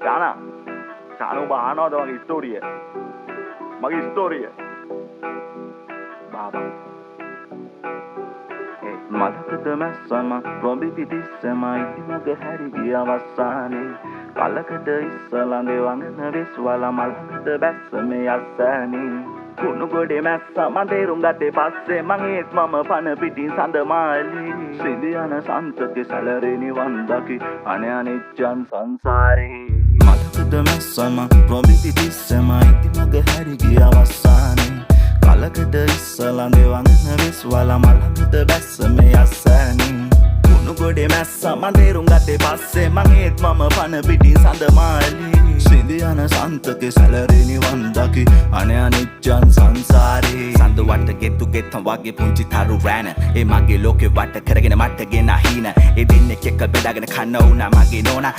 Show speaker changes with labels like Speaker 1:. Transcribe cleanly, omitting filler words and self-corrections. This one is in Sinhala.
Speaker 1: Sana, Sanu bahana tu magi story है, magi story है, Baba. මලකද මැස්සම රොඹි පිටිස්සම ඉදිමග හැරි ගිය අවසානේ කලකට ඉස්සලඳේ වඟන විශ්වල මලකද බැස්ස මේ අස්සනේ කුණු ගොඩේ මැස්ස මන් තේරුම් ගත්තේ පස්සේ මං ඒත් මම පන පිටින් සඳ මාලි සිඳියන සන්තකේ සැලරේ නිවන් දකි අනේ අනිච්චන් සංසාරේ මලකද මැස්සම රොඹි පිටිස්සම ඉදිමග හැරි ගිය අවසානේ කලකට ඉස්සලඳේ වඟන විශ්වල මලකද බැස්ස මේ අස්සනේ කුණු ගොඩේ මැස්ස මන් තේරුම් ගත්තේ පස්සේ මං ඒත් මම පන පිටින් සඳ මාලි සිඳියන සන්තකේ සැලරේ නිවන් දකි අනේ අනිච්චන් සංසාරේ සඳ වට ගෙතු ගෙත්තම් වගේ පුංචි තරු රෑන ඒ මගේ ලෝකේ වට කරගෙන මට ගෙන හින ඒ දෙන්නේ කෙක්කල් බෙදාගෙන කන්න උනා මගේ නෝනා